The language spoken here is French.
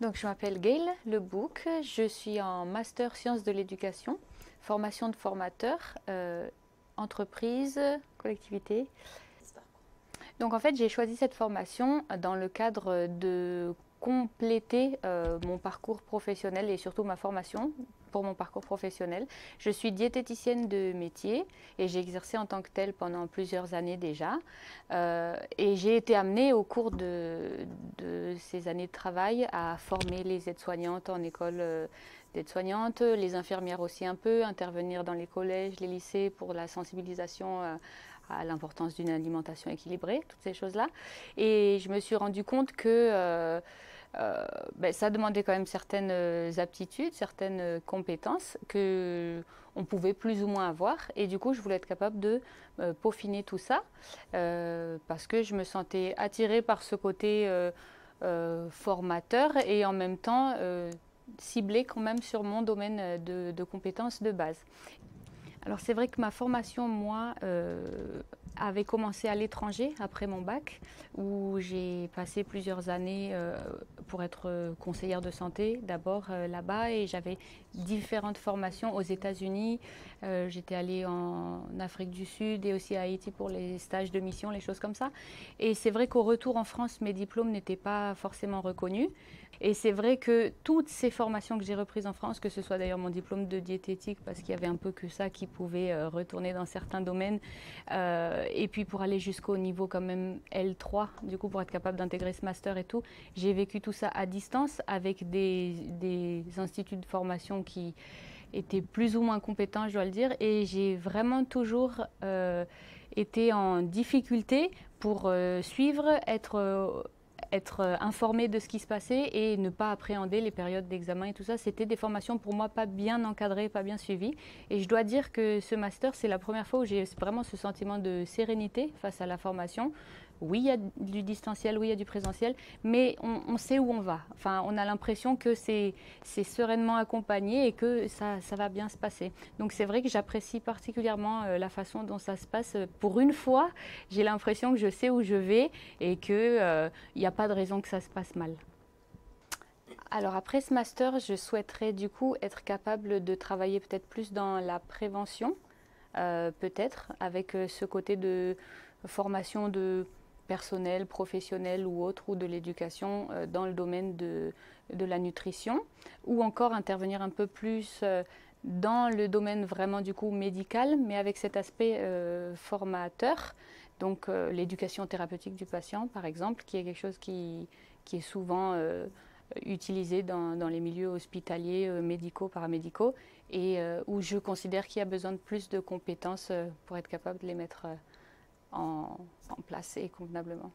Donc, je m'appelle Gail Lebouc, je suis en master sciences de l'éducation, formation de formateur, entreprise, collectivité. Donc, en fait, j'ai choisi cette formation dans le cadre de compléter mon parcours professionnel et surtout ma formation pour mon parcours professionnel. Je suis diététicienne de métier et j'ai exercé en tant que telle pendant plusieurs années déjà. Et j'ai été amenée au cours de ces années de travail à former les aides-soignantes en école d'aide-soignante, les infirmières aussi un peu, intervenir dans les collèges, les lycées pour la sensibilisation à l'importance d'une alimentation équilibrée, toutes ces choses-là. Et je me suis rendu compte que ça demandait quand même certaines aptitudes, certaines compétences que on pouvait plus ou moins avoir. Et du coup, je voulais être capable de peaufiner tout ça parce que je me sentais attirée par ce côté formateur et en même temps ciblé quand même sur mon domaine de compétences de base. Alors c'est vrai que ma formation, moi, avait commencé à l'étranger après mon bac, où j'ai passé plusieurs années pour être conseillère de santé d'abord là-bas, et j'avais différentes formations aux États-Unis. J'étais allée en Afrique du Sud et aussi à Haïti pour les stages de mission, les choses comme ça. Et c'est vrai qu'au retour en France, mes diplômes n'étaient pas forcément reconnus. Et c'est vrai que toutes ces formations que j'ai reprises en France, que ce soit d'ailleurs mon diplôme de diététique, parce qu'il y avait un peu que ça qui pouvait retourner dans certains domaines, et puis pour aller jusqu'au niveau quand même L3, du coup pour être capable d'intégrer ce master et tout, j'ai vécu tout ça à distance avec des instituts de formation qui étaient plus ou moins compétents, je dois le dire, et j'ai vraiment toujours été en difficulté pour suivre, être informé de ce qui se passait et ne pas appréhender les périodes d'examen et tout ça. C'était des formations pour moi pas bien encadrées, pas bien suivies. Et je dois dire que ce master, c'est la première fois où j'ai vraiment ce sentiment de sérénité face à la formation. Oui, il y a du distanciel, oui, il y a du présentiel, mais on sait où on va. Enfin, on a l'impression que c'est sereinement accompagné et que ça va bien se passer. Donc c'est vrai que j'apprécie particulièrement la façon dont ça se passe. Pour une fois, j'ai l'impression que je sais où je vais et qu'il n'y a pas de raison que ça se passe mal. Alors après ce master, je souhaiterais du coup être capable de travailler peut-être plus dans la prévention, peut-être avec ce côté de formation de personnel, professionnel ou autre, ou de l'éducation dans le domaine de la nutrition, ou encore intervenir un peu plus dans le domaine vraiment du coup médical, mais avec cet aspect formateur, donc l'éducation thérapeutique du patient par exemple, qui est quelque chose qui est souvent utilisé dans les milieux hospitaliers, médicaux, paramédicaux, et où je considère qu'il y a besoin de plus de compétences pour être capable de les mettre en place et convenablement.